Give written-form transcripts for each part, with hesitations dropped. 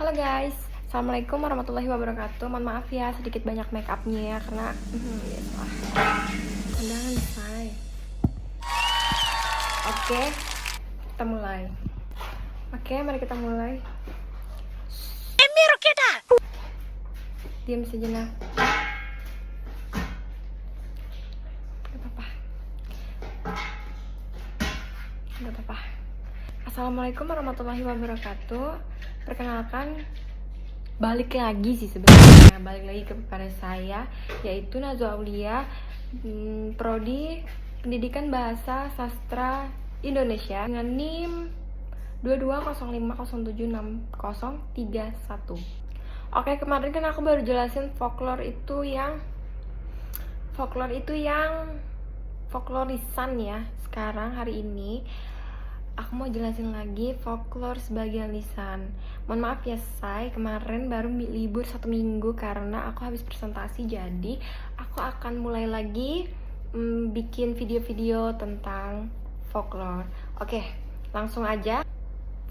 Halo guys, Assalamualaikum warahmatullahi wabarakatuh. Mohon maaf ya sedikit banyak make upnya ya karena biasalah kondangan selesai. Oke, kita mulai. Mari kita mulai. Diam sejenak. Gak apa-apa. Assalamualaikum warahmatullahi wabarakatuh. Perkenalkan, balik lagi kepada saya, yaitu Najwa Aulia, Prodi Pendidikan Bahasa Sastra Indonesia dengan NIM 2205076031. Oke, kemarin kan aku baru jelasin folklore itu yang folklorisan ya. Sekarang hari ini aku mau jelasin lagi folklore sebagian lisan. Mohon maaf ya say, kemarin baru libur 1 minggu karena aku habis presentasi. Jadi aku akan mulai lagi bikin video-video tentang folklore. Oke, langsung aja.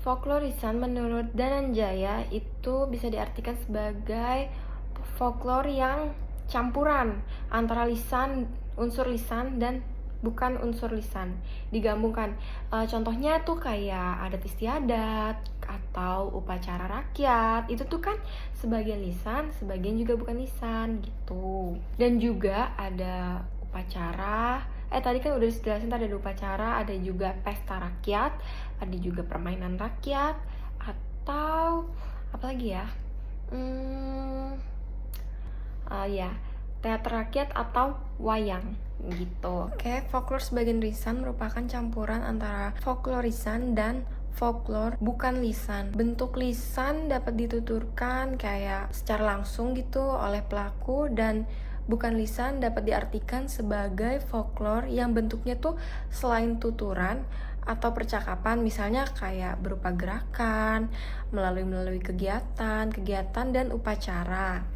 Folklorisan menurut Dananjaya itu bisa diartikan sebagai folklore yang campuran antara unsur lisan dan bukan unsur lisan digabungkan. Contohnya tuh kayak adat istiadat atau upacara rakyat. Itu tuh kan sebagian lisan, sebagian juga bukan lisan gitu. Dan juga ada upacara, tadi kan udah dijelasin, tadi ada upacara, ada juga pesta rakyat, ada juga permainan rakyat, atau apa lagi ya? Ya, teater rakyat atau wayang gitu. Oke, folklore sebagian lisan merupakan campuran antara folklorisan dan folklore bukan lisan. Bentuk lisan dapat dituturkan kayak secara langsung gitu oleh pelaku, dan bukan lisan dapat diartikan sebagai folklore yang bentuknya tuh selain tuturan atau percakapan, misalnya kayak berupa gerakan, melalui kegiatan dan upacara.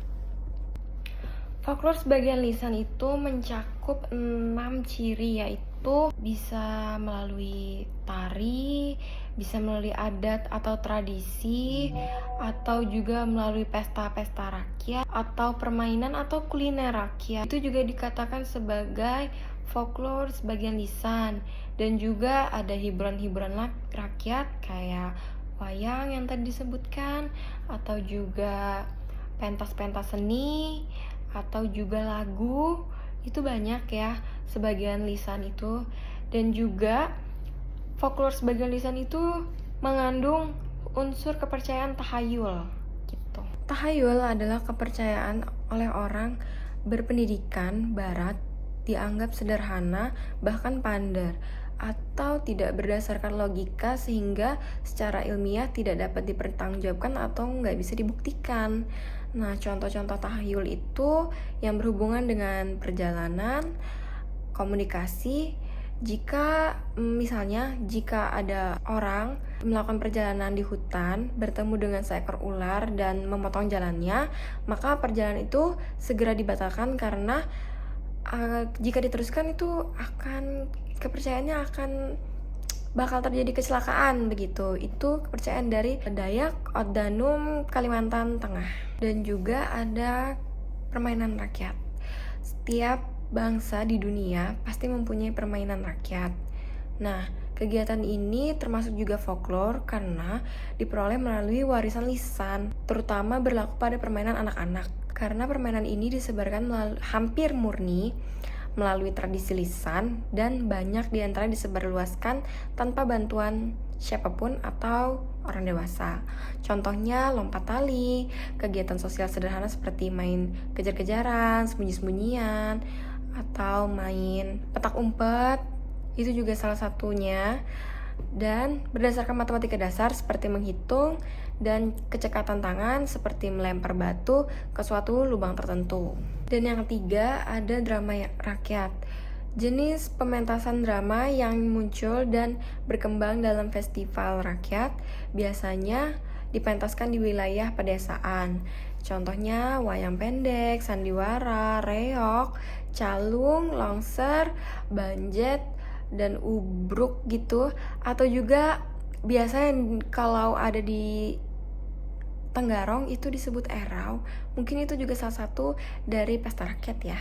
Folklore sebagian lisan itu mencakup 6 ciri, yaitu bisa melalui tari, bisa melalui adat atau tradisi, atau juga melalui pesta-pesta rakyat, atau permainan atau kuliner rakyat. Itu juga dikatakan sebagai folklore sebagian lisan. Dan juga ada hiburan-hiburan rakyat kayak wayang yang tadi disebutkan, atau juga pentas-pentas seni, atau juga lagu. Itu banyak ya sebagian lisan itu. Dan juga folklore sebagian lisan itu mengandung unsur kepercayaan tahayul gitu. Tahayul adalah kepercayaan oleh orang berpendidikan barat, dianggap sederhana bahkan pandar atau tidak berdasarkan logika, sehingga secara ilmiah tidak dapat dipertanggungjawabkan atau nggak bisa dibuktikan. Nah, contoh-contoh tahayul itu yang berhubungan dengan perjalanan, komunikasi. Misalnya jika ada orang melakukan perjalanan di hutan, bertemu dengan seekor ular dan memotong jalannya, maka perjalanan itu segera dibatalkan karena jika diteruskan itu kepercayaannya akan bakal terjadi kecelakaan begitu. Itu kepercayaan dari Dayak Oddanum, Kalimantan Tengah. Dan juga ada permainan rakyat. Setiap bangsa di dunia pasti mempunyai permainan rakyat. Nah, kegiatan ini termasuk juga folklore karena diperoleh melalui warisan lisan, terutama berlaku pada permainan anak-anak. Karena permainan ini disebarkan hampir murni melalui tradisi lisan, dan banyak diantara disebarluaskan tanpa bantuan siapapun atau orang dewasa. Contohnya lompat tali, kegiatan sosial sederhana seperti main kejar-kejaran, sembunyi-sembunyian, atau main petak umpet, itu juga salah satunya. Dan berdasarkan matematika dasar seperti menghitung, dan kecekatan tangan seperti melempar batu ke suatu lubang tertentu. Dan yang ketiga ada drama rakyat, jenis pementasan drama yang muncul dan berkembang dalam festival rakyat, biasanya dipentaskan di wilayah pedesaan. Contohnya wayang pendek, sandiwara, reog, calung, longser, banjet, dan ubruk gitu. Atau juga biasanya kalau ada di Tenggarong itu disebut erau. Mungkin itu juga salah satu dari pesta rakyat ya.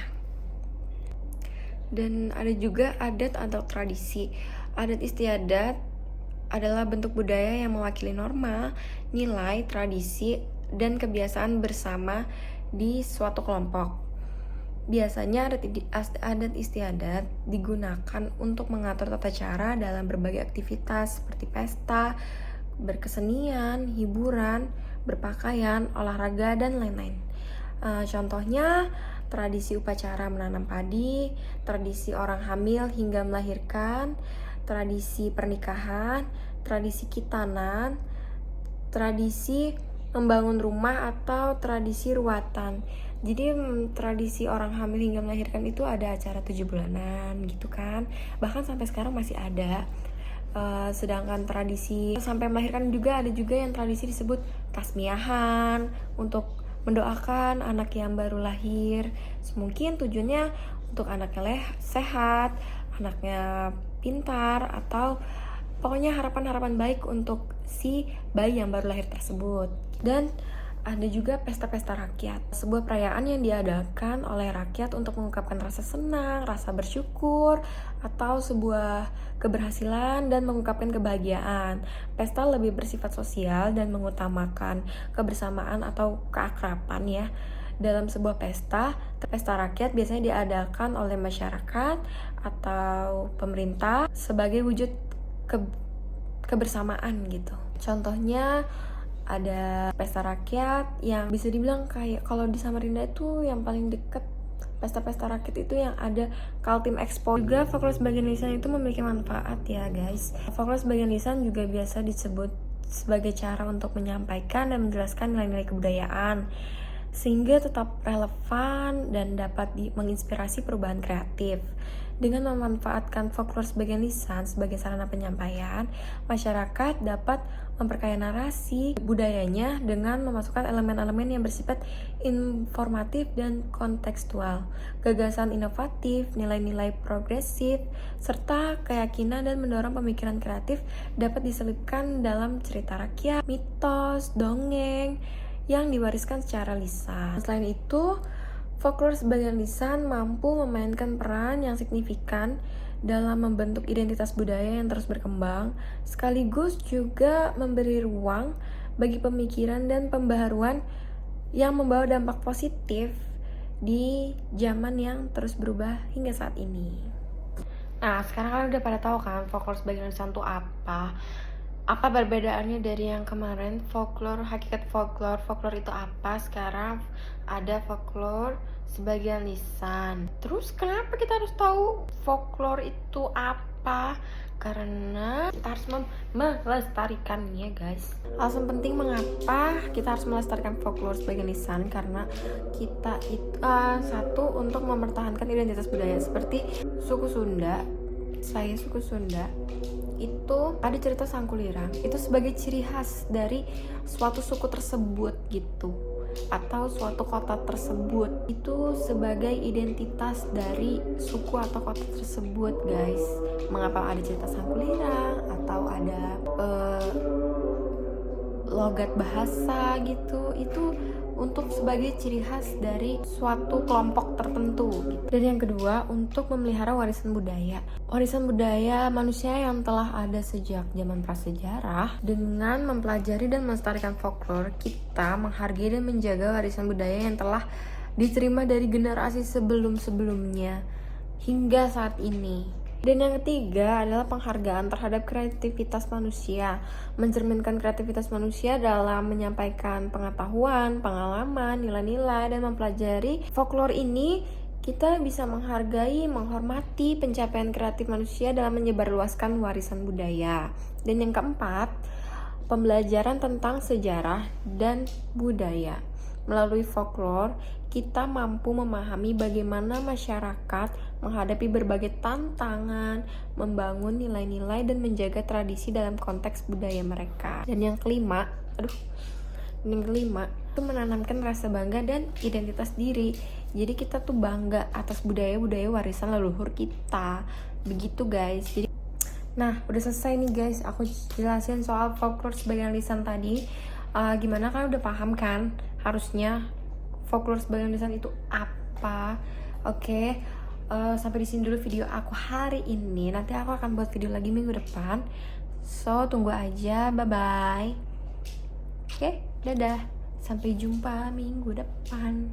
Dan ada juga adat atau tradisi. Adat istiadat adalah bentuk budaya yang mewakili norma, nilai, tradisi, dan kebiasaan bersama di suatu kelompok. Biasanya adat istiadat digunakan untuk mengatur tata cara dalam berbagai aktivitas seperti pesta, berkesenian, hiburan, berpakaian, olahraga, dan lain-lain. Contohnya tradisi upacara menanam padi, tradisi orang hamil hingga melahirkan, tradisi pernikahan, tradisi khitanan, tradisi membangun rumah atau tradisi ruatan. Jadi tradisi orang hamil hingga melahirkan itu ada acara 7 bulanan gitu kan. Bahkan sampai sekarang masih ada. Sedangkan tradisi sampai melahirkan juga ada juga yang tradisi disebut tasmiahan untuk mendoakan anak yang baru lahir. Mungkin tujuannya untuk anaknya sehat, anaknya pintar, atau pokoknya harapan-harapan baik untuk si bayi yang baru lahir tersebut. Dan ada juga pesta-pesta rakyat, sebuah perayaan yang diadakan oleh rakyat untuk mengungkapkan rasa senang, rasa bersyukur, atau sebuah keberhasilan dan mengungkapkan kebahagiaan. Pesta lebih bersifat sosial dan mengutamakan kebersamaan atau keakraban ya. Dalam sebuah pesta rakyat biasanya diadakan oleh masyarakat atau pemerintah sebagai wujud kebersamaan gitu. Contohnya ada pesta rakyat yang bisa dibilang kayak kalau di Samarinda itu yang paling deket pesta-pesta rakyat itu yang ada Kaltim Expo. Juga folklore sebagian lisan itu memiliki manfaat ya guys. Folklore sebagian lisan juga biasa disebut sebagai cara untuk menyampaikan dan menjelaskan nilai-nilai kebudayaan sehingga tetap relevan dan dapat menginspirasi perubahan kreatif. Dengan memanfaatkan folklore sebagian lisan sebagai sarana penyampaian, masyarakat dapat memperkaya narasi budayanya dengan memasukkan elemen-elemen yang bersifat informatif dan kontekstual, gagasan inovatif, nilai-nilai progresif, serta keyakinan dan mendorong pemikiran kreatif dapat diselipkan dalam cerita rakyat, mitos, dongeng yang diwariskan secara lisan. Selain itu, folklore sebagian lisan mampu memainkan peran yang signifikan dalam membentuk identitas budaya yang terus berkembang, sekaligus juga memberi ruang bagi pemikiran dan pembaharuan yang membawa dampak positif di zaman yang terus berubah hingga saat ini. Nah, sekarang kalian udah pada tahu kan folklore sebagian lisan itu apa? Apa perbedaannya dari yang kemarin? Hakikat folklore itu apa? Sekarang ada folklore sebagian lisan. Terus kenapa kita harus tahu folklore itu apa? Karena kita harus melestarikannya guys. Alasan penting mengapa kita harus melestarikan folklore sebagian lisan, karena kita itu satu, untuk mempertahankan identitas budaya. Seperti suku Sunda, saya suku Sunda, itu ada cerita Sangkulirang, itu sebagai ciri khas dari suatu suku tersebut gitu, atau suatu kota tersebut, itu sebagai identitas dari suku atau kota tersebut guys. Mengapa ada cerita Sangkulirang atau ada logat bahasa gitu, itu untuk sebagai ciri khas dari suatu kelompok tertentu gitu. Dan yang kedua, untuk memelihara warisan budaya manusia yang telah ada sejak zaman prasejarah. Dengan mempelajari dan melestarikan folklore, kita menghargai dan menjaga warisan budaya yang telah diterima dari generasi sebelum-sebelumnya hingga saat ini. Dan yang ketiga adalah penghargaan terhadap kreativitas manusia. Mencerminkan kreativitas manusia dalam menyampaikan pengetahuan, pengalaman, nilai-nilai, dan mempelajari folklore ini, kita bisa menghargai, menghormati pencapaian kreatif manusia dalam menyebarluaskan warisan budaya. Dan yang keempat, pembelajaran tentang sejarah dan budaya. Melalui folklore, kita mampu memahami bagaimana masyarakat menghadapi berbagai tantangan, membangun nilai-nilai, dan menjaga tradisi dalam konteks budaya mereka. Dan yang kelima, itu menanamkan rasa bangga dan identitas diri. Jadi kita tuh bangga atas budaya-budaya warisan leluhur kita. Begitu guys. Nah, udah selesai nih guys, aku jelasin soal folklore sebagian lisan tadi. Gimana, kan udah paham kan harusnya folklore sebagai lisan itu apa? Oke, sampai di sini dulu video aku hari ini. Nanti aku akan buat video lagi minggu depan. So, tunggu aja. Bye-bye. Oke, dadah. Sampai jumpa minggu depan.